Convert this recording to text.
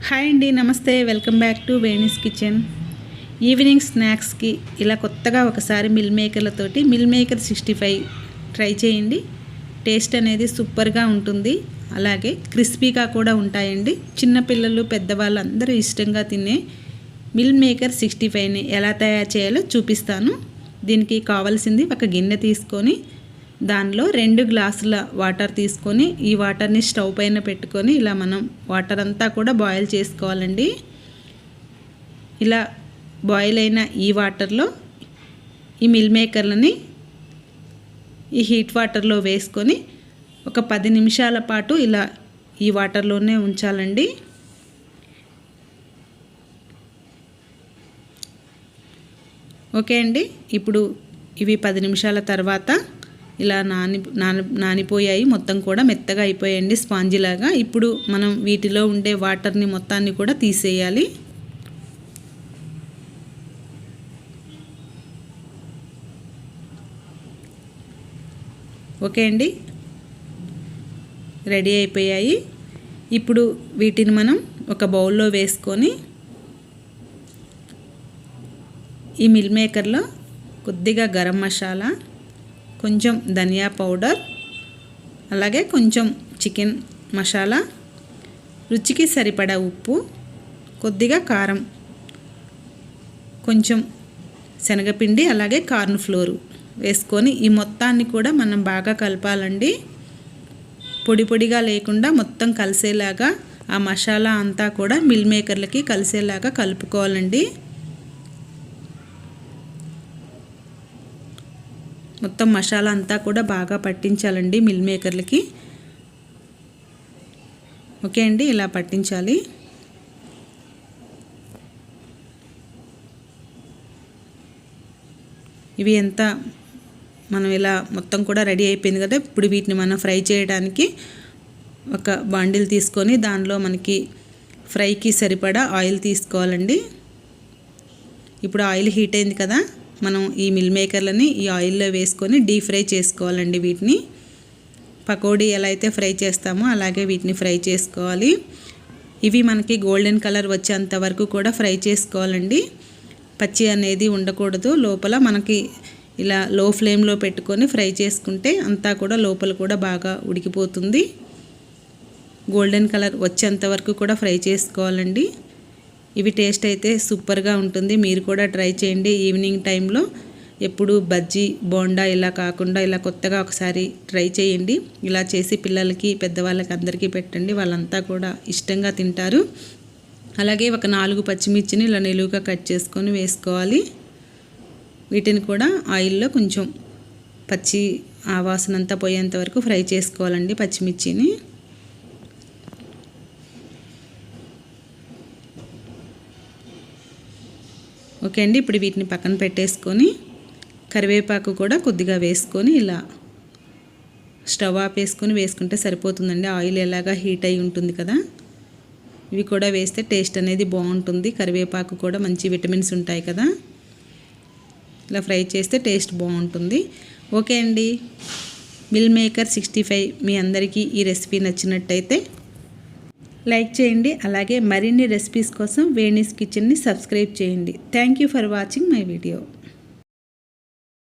Hi అండి, నమస్తే. Welcome back to Veni's kitchen. Evening స్నాక్స్కి ఇలా కొత్తగా ఒకసారి మిల్ మేకర్లతోటి మిల్ మేకర్ 65 ట్రై చేయండి. టేస్ట్ అనేది సూపర్గా ఉంటుంది, అలాగే క్రిస్పీగా కూడా ఉంటాయండి. చిన్నపిల్లలు పెద్దవాళ్ళు అందరూ ఇష్టంగా తినే మిల్ మేకర్ 65ని ఎలా తయారు చేయాలో చూపిస్తాను. దీనికి కావాల్సింది ఒక గిన్నె తీసుకొని దానిలో 2 గ్లాసుల వాటర్ తీసుకొని ఈ వాటర్ని స్టవ్ పైన పెట్టుకొని ఇలా మనం వాటర్ అంతా కూడా బాయిల్ చేసుకోవాలండి. ఇలా బాయిల్ అయిన ఈ వాటర్లో ఈ మిల్ మేకర్లని ఈ హీట్ వాటర్లో వేసుకొని ఒక 10 నిమిషాల పాటు ఇలా ఈ వాటర్లోనే ఉంచాలండి. ఓకే అండి, ఇప్పుడు ఇవి 10 నిమిషాల తర్వాత ఇలా నానిపోయాయి, మొత్తం కూడా మెత్తగా అయిపోయాయండి, స్పాంజీ లాగా. ఇప్పుడు మనం వీటిలో ఉండే వాటర్ని మొత్తాన్ని కూడా తీసేయాలి. ఓకే అండి, రెడీ అయిపోయాయి. ఇప్పుడు వీటిని మనం ఒక బౌల్లో వేసుకొని ఈ మిల్ మేకర్లో కొద్దిగా గరం మసాలా, కొంచెం ధనియా పౌడర్, అలాగే కొంచెం చికెన్ మసాలా, రుచికి సరిపడా ఉప్పు, కొద్దిగా కారం, కొంచెం శనగపిండి, అలాగే కార్న్ ఫ్లోర్ వేసుకొని ఈ మొత్తాన్ని కూడా మనం బాగా కలపాలండి. పొడి పొడిగా లేకుండా మొత్తం కలిసేలాగా ఆ మసాలా అంతా కూడా మిల్ మేకర్లకి కలిసేలాగా కలుపుకోవాలండి. మొత్తం మసాలా అంతా కూడా బాగా పట్టించాలండి మిల్ మేకర్లకి. ఓకే అండి, ఇలా పట్టించాలి. ఇవి ఎంత మనం ఇలా మొత్తం కూడా రెడీ అయిపోయింది కదా. ఇప్పుడు వీటిని మనం ఫ్రై చేయడానికి ఒక బాండిల్ తీసుకొని దానిలో మనకి ఫ్రైకి సరిపడా ఆయిల్ తీసుకోవాలండి. ఇప్పుడు ఆయిల్ హీట్ అయింది కదా, మనం ఈ మిల్ మేకర్లని ఈ ఆయిల్లో వేసుకొని డీప్ ఫ్రై చేసుకోవాలండి. వీటిని పకోడీ ఎలా అయితే ఫ్రై చేస్తామో అలాగే వీటిని ఫ్రై చేసుకోవాలి. ఇవి మనకి గోల్డెన్ కలర్ వచ్చేంత వరకు కూడా ఫ్రై చేసుకోవాలండి. పచ్చి అనేది ఉండకూడదు. లోపల మనకి ఇలా లో ఫ్లేమ్లో పెట్టుకొని ఫ్రై చేసుకుంటే అంతా కూడా లోపల కూడా బాగా ఉడికిపోతుంది. గోల్డెన్ కలర్ వచ్చేంత వరకు కూడా ఫ్రై చేసుకోవాలండి. ఇవి టేస్ట్ అయితే సూపర్గా ఉంటుంది. మీరు కూడా ట్రై చేయండి ఈవినింగ్ టైంలో. ఎప్పుడు బజ్జీ బోండా ఇలా కాకుండా ఇలా కొత్తగా ఒకసారి ట్రై చేయండి. ఇలా చేసి పిల్లలకి పెద్దవాళ్ళకి అందరికీ పెట్టండి, వాళ్ళంతా కూడా ఇష్టంగా తింటారు. అలాగే ఒక 4 పచ్చిమిర్చిని ఇలా నిలువుగా కట్ చేసుకొని వేసుకోవాలి. వీటిని కూడా ఆయిల్లో కొంచెం పచ్చి ఆవాసన అంతా పోయేంత వరకు ఫ్రై చేసుకోవాలండి పచ్చిమిర్చిని. ఓకే అండి, ఇప్పుడు వీటిని పక్కన పెట్టేసుకొని కరివేపాకు కూడా కొద్దిగా వేసుకొని ఇలా స్టవ్ ఆపేసుకొని వేసుకుంటే సరిపోతుందండి. ఆయిల్ ఎలాగా హీట్ అయి ఉంటుంది కదా, ఇవి కూడా వేస్తే టేస్ట్ అనేది బాగుంటుంది. కరివేపాకు కూడా మంచి విటమిన్స్ ఉంటాయి కదా, ఇలా ఫ్రై చేస్తే టేస్ట్ బాగుంటుంది. ఓకే అండి, మిల్ మేకర్ 65 మీ అందరికీ ఈ రెసిపీ నచ్చినట్టయితే లైక్ చేయండి. అలాగే మరిన్ని రెసిపీస్ కోసం వేణీస్ కిచెన్ని సబ్స్క్రైబ్ చేయండి. Thank you for watching my video.